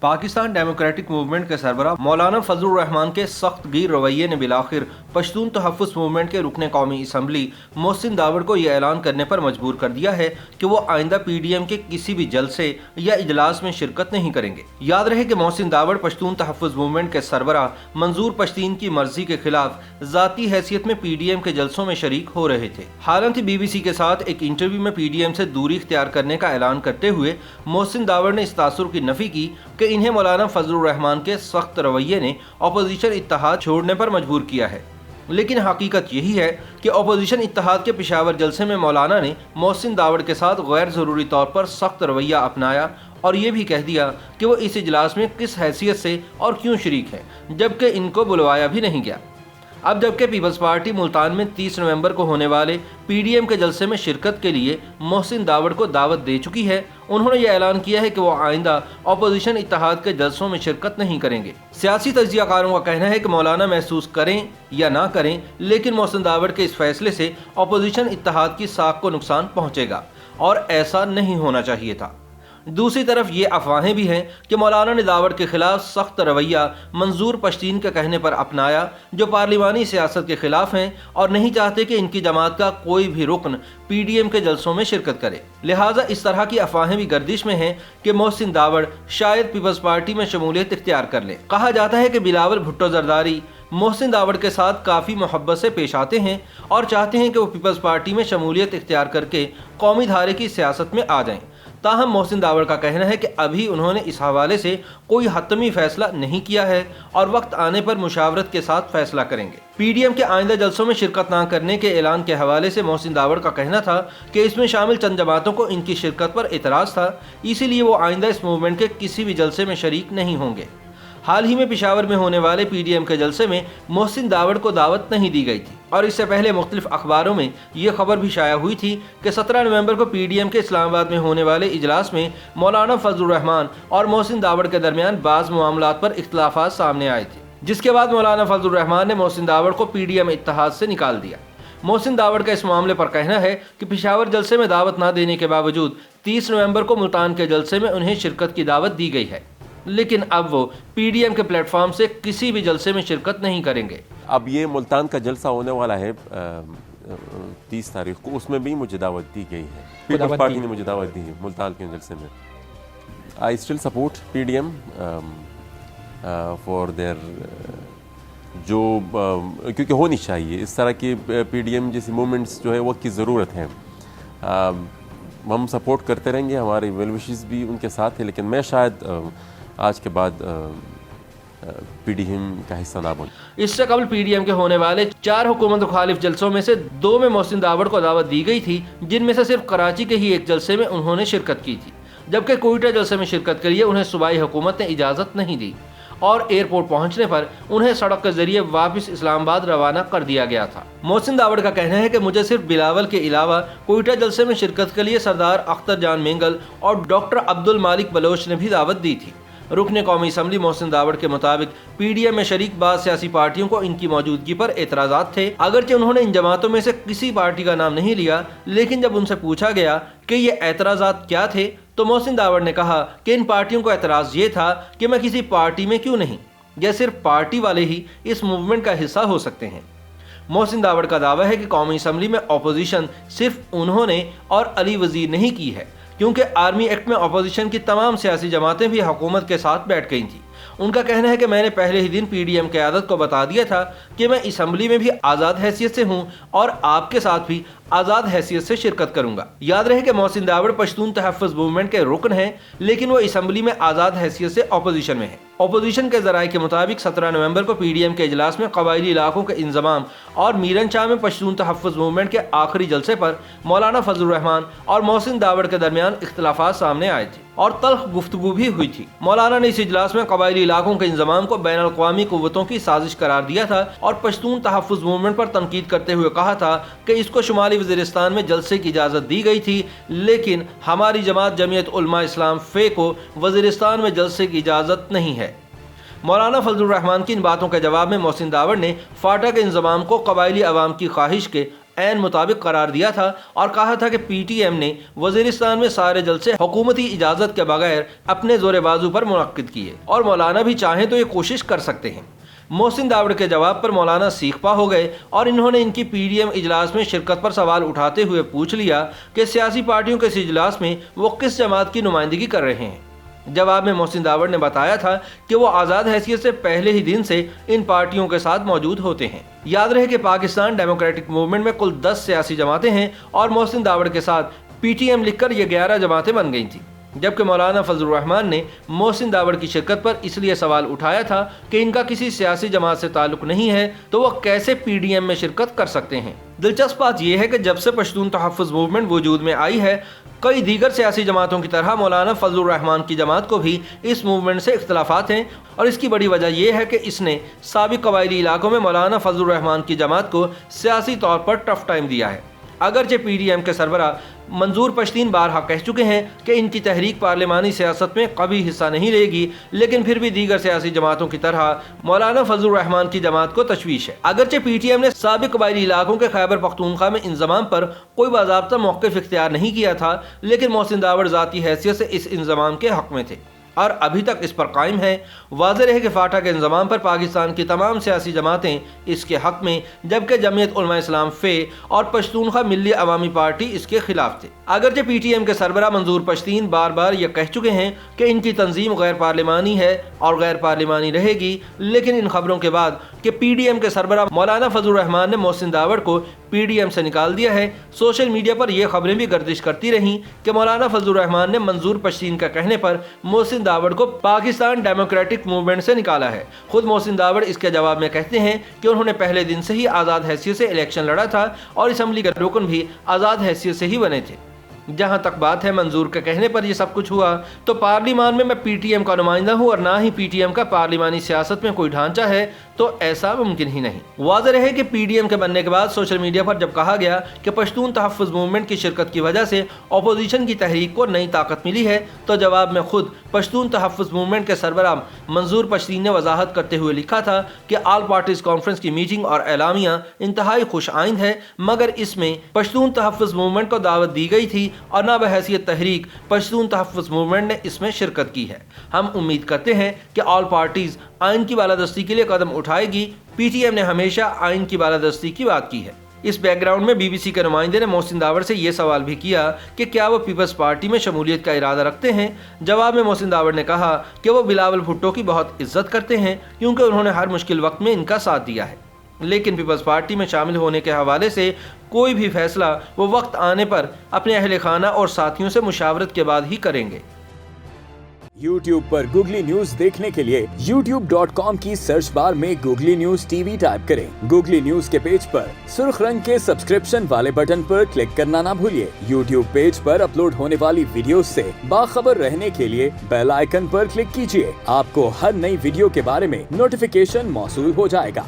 Pakistan democratic movement کے سربراہ مولانا فضل الرحمان کے سخت گیر رویے نے بالآخر پشتون تحفظ موومنٹ کے رکن قومی اسمبلی محسن داوڑ کو یہ اعلان کرنے پر مجبور کر دیا ہے کہ وہ آئندہ پی ڈی ایم کے کسی بھی جلسے یا اجلاس میں شرکت نہیں کریں گے۔ یاد رہے کہ محسن داوڑ پشتون تحفظ موومنٹ کے سربراہ منظور پشتین کی مرضی کے خلاف ذاتی حیثیت میں پی ڈی ایم کے جلسوں میں شریک ہو رہے تھے۔ حالانکہ بی بی سی کے ساتھ ایک انٹرویو میں پی ڈی ایم سے دوری اختیار کرنے کا اعلان کرتے ہوئے محسن داوڑ نے اس تاثر کی نفی کی کہ انہیں مولانا فضل الرحمان کے سخت رویے نے اپوزیشن اتحاد چھوڑنے پر مجبور کیا ہے، لیکن حقیقت یہی ہے کہ اپوزیشن اتحاد کے پشاور جلسے میں مولانا نے محسن داوڑ کے ساتھ غیر ضروری طور پر سخت رویہ اپنایا اور یہ بھی کہہ دیا کہ وہ اس اجلاس میں کس حیثیت سے اور کیوں شریک ہیں، جبکہ ان کو بلوایا بھی نہیں گیا۔ اب جبکہ پیپلز پارٹی ملتان میں 30 نومبر کو ہونے والے پی ڈی ایم کے جلسے میں شرکت کے لیے محسن داوڑ کو دعوت دے چکی ہے، انہوں نے یہ اعلان کیا ہے کہ وہ آئندہ اپوزیشن اتحاد کے جلسوں میں شرکت نہیں کریں گے۔ سیاسی تجزیہ کاروں کا کہنا ہے کہ مولانا محسوس کریں یا نہ کریں، لیکن محسن داوڑ کے اس فیصلے سے اپوزیشن اتحاد کی ساکھ کو نقصان پہنچے گا اور ایسا نہیں ہونا چاہیے تھا۔ دوسری طرف یہ افواہیں بھی ہیں کہ مولانا نے داوڑ کے خلاف سخت رویہ منظور پشتین کے کہنے پر اپنایا، جو پارلیمانی سیاست کے خلاف ہیں اور نہیں چاہتے کہ ان کی جماعت کا کوئی بھی رکن پی ڈی ایم کے جلسوں میں شرکت کرے۔ لہٰذا اس طرح کی افواہیں بھی گردش میں ہیں کہ محسن داوڑ شاید پیپلز پارٹی میں شمولیت اختیار کر لیں۔ کہا جاتا ہے کہ بلاول بھٹو زرداری محسن داوڑ کے ساتھ کافی محبت سے پیش آتے ہیں اور چاہتے ہیں کہ وہ پیپلز پارٹی میں شمولیت اختیار کر کے قومی دھارے کی سیاست میں آ جائیں۔ تاہم محسن داوڑ کا کہنا ہے کہ ابھی انہوں نے اس حوالے سے کوئی حتمی فیصلہ نہیں کیا ہے اور وقت آنے پر مشاورت کے ساتھ فیصلہ کریں گے۔ پی ڈی ایم کے آئندہ جلسوں میں شرکت نہ کرنے کے اعلان کے حوالے سے محسن داوڑ کا کہنا تھا کہ اس میں شامل چند جماعتوں کو ان کی شرکت پر اعتراض تھا، اسی لیے وہ آئندہ اس موومنٹ کے کسی بھی جلسے میں شریک نہیں ہوں گے۔ حال ہی میں پشاور میں ہونے والے پی ڈی ایم کے جلسے میں محسن داوڑ کو دعوت نہیں دی گئی تھی اور اس سے پہلے مختلف اخباروں میں یہ خبر بھی شائع ہوئی تھی کہ 17 نومبر کو پی ڈی ایم کے اسلام آباد میں ہونے والے اجلاس میں مولانا فضل الرحمان اور محسن داوڑ کے درمیان بعض معاملات پر اختلافات سامنے آئے تھے، جس کے بعد مولانا فضل الرحمان نے محسن داوڑ کو پی ڈی ایم اتحاد سے نکال دیا۔ محسن داوڑ کا اس معاملے پر کہنا ہے کہ پشاور جلسے میں دعوت نہ دینے کے باوجود 30 نومبر کو ملتان کے جلسے میں انہیں شرکت کی دعوت دی گئی ہے، لیکن اب وہ پی ڈی ایم کے پلیٹ فارم سے کسی بھی جلسے میں شرکت نہیں کریں گے۔ اب یہ ملتان کا جلسہ ہونے والا ہے 30 تاریخ کو، اس میں بھی مجھے دعوت دی گئی ہے، پیپلز پارٹی نے مجھے دعوت دی ہے ملتان کے جلسے میں۔ I still support P D M for there, جو کیونکہ ہونی چاہیے اس طرح کی پی ڈی ایم جیسی موومنٹس جو ہے وقت کی ضرورت ہے۔ ہم سپورٹ کرتے رہیں گے، ہماری ویل وشز بھی ان کے ساتھ ہیں، لیکن میں شاید آج کے بعد پی ڈی ایم کا حصہ نہ بنوں۔ اس سے قبل پی ڈی ایم کے ہونے والے 4 حکومت مخالف جلسوں میں سے 2 میں محسن داوڑ کو دعوت دی گئی تھی، جن میں سے صرف کراچی کے ہی ایک جلسے میں انہوں نے شرکت کی تھی، جبکہ کوئٹہ جلسے میں شرکت کے لیے انہیں صوبائی حکومت نے اجازت نہیں دی اور ایئرپورٹ پہنچنے پر انہیں سڑک کے ذریعے واپس اسلام آباد روانہ کر دیا گیا تھا۔ محسن داوڑ کا کہنا ہے کہ مجھے صرف بلاول کے علاوہ کوئٹہ جلسے میں شرکت کے لیے سردار اختر جان مینگل اور ڈاکٹر عبد المالک بلوچ نے بھی دعوت دی تھی۔ رکن قومی اسمبلی محسن داوڑ کے مطابق پی ڈی ایم میں شریک بعض سیاسی پارٹیوں کو ان کی موجودگی پر اعتراضات تھے، اگرچہ انہوں نے ان جماعتوں میں سے کسی پارٹی کا نام نہیں لیا، لیکن جب ان سے پوچھا گیا کہ یہ اعتراضات کیا تھے تو محسن داوڑ نے کہا کہ ان پارٹیوں کو اعتراض یہ تھا کہ میں کسی پارٹی میں کیوں نہیں، یا صرف پارٹی والے ہی اس موومنٹ کا حصہ ہو سکتے ہیں۔ محسن داوڑ کا دعویٰ ہے کہ قومی اسمبلی میں اپوزیشن صرف انہوں نے اور علی وزیر نہیں کی ہے، کیونکہ آرمی ایکٹ میں اپوزیشن کی تمام سیاسی جماعتیں بھی حکومت کے ساتھ بیٹھ گئی تھیں۔ ان کا کہنا ہے کہ میں نے پہلے ہی دن پی ڈی ایم قیادت کو بتا دیا تھا کہ میں اسمبلی میں بھی آزاد حیثیت سے ہوں اور آپ کے ساتھ بھی آزاد حیثیت سے شرکت کروں گا۔ یاد رہے کہ محسن داوڑ پشتون تحفظ موومنٹ کے رکن ہیں، لیکن وہ اسمبلی میں آزاد حیثیت سے اپوزیشن میں ہیں۔ اپوزیشن کے ذرائع کے مطابق 17 نومبر کو پی ڈی ایم کے اجلاس میں قبائلی علاقوں کے انضمام اور میرن شاہ میں پشتون تحفظ موومنٹ کے آخری جلسے پر مولانا فضل الرحمان اور محسن داوڑ کے درمیان اختلافات سامنے آئے تھے اور تلخ گفتگو بھی ہوئی تھی۔ مولانا نے اس اجلاس میں قبائلی علاقوں کے انضمام کو بین الاقوامی قوتوں کی سازش قرار دیا تھا اور پشتون تحفظ موومنٹ پر تنقید کرتے ہوئے کہا تھا کہ اس کو شمالی وزیرستان میں جلسے کی اجازت دی گئی تھی، لیکن ہماری جماعت جمعیت علماء اسلام فے کو وزیرستان میں جلسے کی اجازت نہیں ہے۔ مولانا فضل الرحمان کی ان باتوں کے جواب میں محسن داوڑ نے فاٹا کے انضمام کو قبائلی عوام کی خواہش کے عین مطابق قرار دیا تھا اور کہا تھا کہ پی ٹی ایم نے وزیرستان میں سارے جلسے حکومتی اجازت کے بغیر اپنے زور بازو پر منعقد کیے اور مولانا بھی چاہیں تو یہ کوشش کر سکتے ہیں۔ محسن داوڑ کے جواب پر مولانا سیخ پا ہو گئے اور انہوں نے ان کی پی ڈی ایم اجلاس میں شرکت پر سوال اٹھاتے ہوئے پوچھ لیا کہ سیاسی پارٹیوں کے اس اجلاس میں وہ کس جماعت کی نمائندگی کر رہے ہیں۔ جواب میں محسن داوڑ نے بتایا تھا کہ وہ آزاد حیثیت سے پہلے ہی دن سے ان پارٹیوں کے ساتھ موجود ہوتے ہیں۔ یاد رہے کہ پاکستان ڈیموکریٹک موومنٹ میں کل 10 سیاسی جماعتیں ہیں اور محسن داوڑ کے ساتھ پی ٹی ایم لکھ کر یہ 11 جماعتیں بن گئی تھیں، جبکہ مولانا فضل الرحمان نے محسن داوڑ کی شرکت پر اس لیے سوال اٹھایا تھا کہ ان کا کسی سیاسی جماعت سے تعلق نہیں ہے تو وہ کیسے پی ڈی ایم میں شرکت کر سکتے ہیں۔ دلچسپ بات یہ ہے کہ جب سے پشتون تحفظ موومنٹ وجود میں آئی ہے، کئی دیگر سیاسی جماعتوں کی طرح مولانا فضل الرحمان کی جماعت کو بھی اس موومنٹ سے اختلافات ہیں، اور اس کی بڑی وجہ یہ ہے کہ اس نے سابق قبائلی علاقوں میں مولانا فضل الرحمان کی جماعت کو سیاسی طور پر ٹف ٹائم دیا ہے۔ اگرچہ پی ڈی ایم کے سربراہ منظور پشتین بارہا کہہ چکے ہیں کہ ان کی تحریک پارلیمانی سیاست میں کبھی حصہ نہیں لے گی، لیکن پھر بھی دیگر سیاسی جماعتوں کی طرح مولانا فضل الرحمان کی جماعت کو تشویش ہے۔ اگرچہ پی ٹی ایم نے سابق قبائلی علاقوں کے خیبر پختونخوا میں انضمام پر کوئی باضابطہ موقف اختیار نہیں کیا تھا، لیکن محسن داوڑ ذاتی حیثیت سے اس انضمام کے حق میں تھے اور ابھی تک اس پر قائم ہیں۔ واضح رہے کہ فاٹا کے انضمام پر پاکستان کی تمام سیاسی جماعتیں اس کے حق میں، جبکہ جمعیت علماء اسلام فے اور پشتونخوا ملی عوامی پارٹی اس کے خلاف تھے۔ اگرچہ پی ٹی ایم کے سربراہ منظور پشتین بار بار یہ کہہ چکے ہیں کہ ان کی تنظیم غیر پارلیمانی ہے اور غیر پارلیمانی رہے گی، لیکن ان خبروں کے بعد کہ پی ڈی ایم کے سربراہ مولانا فضل الرحمان نے محسن داوڑ کو پی ڈی ایم سے نکال دیا ہے، سوشل میڈیا پر یہ خبریں بھی گردش کرتی رہیں کہ مولانا فضل الرحمان نے منظور پشتین کا کہنے پر محسن داوڑ کو پاکستان ڈیموکریٹک موومنٹ سے نکالا ہے۔ خود محسن داوڑ اس کے جواب میں کہتے ہیں کہ انہوں نے پہلے دن سے ہی آزاد حیثیت سے الیکشن لڑا تھا اور اسمبلی کے رکن بھی آزاد حیثیت سے ہی بنے تھے۔ جہاں تک بات ہے منظور کے کہنے پر یہ سب کچھ ہوا تو پارلیمان میں پی ٹی ایم کا نمائندہ ہوں اور نہ ہی پی ٹی ایم کا پارلیمانی سیاست میں کوئی ڈھانچہ ہے، تو ایسا ممکن ہی نہیں۔ واضح رہے کہ پی ڈی ایم کے بننے کے بعد سوشل میڈیا پر جب کہا گیا کہ پشتون تحفظ موومنٹ کی شرکت کی وجہ سے اپوزیشن کی تحریک کو نئی طاقت ملی ہے، تو جواب میں خود پشتون تحفظ موومنٹ کے سربراہ منظور پشتین نے وضاحت کرتے ہوئے لکھا تھا کہ آل پارٹیز کانفرنس کی میٹنگ اور اعلامیہ انتہائی خوش آئند ہے، مگر اس میں پشتون تحفظ موومنٹ کو دعوت دی گئی تھی اور نہ بحیثیت تحریک پشتون تحفظ موومنٹ نے اس میں شرکت کی ہے۔ ہم امید کرتے ہیں کہ آل پارٹیز آئین کی بالادستی کے لیے قدم اٹھائے گی۔ پی ٹی ایم نے ہمیشہ آئین کی بالادستی کی بات کی ہے۔ اس بیک گراؤنڈ میں بی بی سی کے نمائندے نے محسن داوڑ سے یہ سوال بھی کیا کہ کیا وہ پیپلز پارٹی میں شمولیت کا ارادہ رکھتے ہیں۔ جواب میں محسن داوڑ نے کہا کہ وہ بلاول بھٹو کی بہت عزت کرتے ہیں کیونکہ انہوں نے ہر مشکل وقت میں ان کا ساتھ دیا ہے، لیکن پیپلز پارٹی میں شامل ہونے کے حوالے سے کوئی بھی فیصلہ وہ وقت آنے پر اپنے اہل خانہ اور ساتھیوں سے مشاورت کے بعد ہی کریں گے۔ YouTube پر گوگلی نیوز دیکھنے کے لیے youtube.com کی سرچ بار میں googly news T V type کریں۔ گوگلی نیوز کے پیج پر سرخ رنگ کے سبسکرپشن والے بٹن پر کلک کرنا نہ بھولیے۔ YouTube پیج پر اپلوڈ ہونے والی ویڈیوز سے باخبر رہنے کے لیے بیل آئیکن پر کلک کیجیے۔ آپ کو ہر نئی ویڈیو کے بارے میں نوٹیفیکیشن موصول ہو جائے گا۔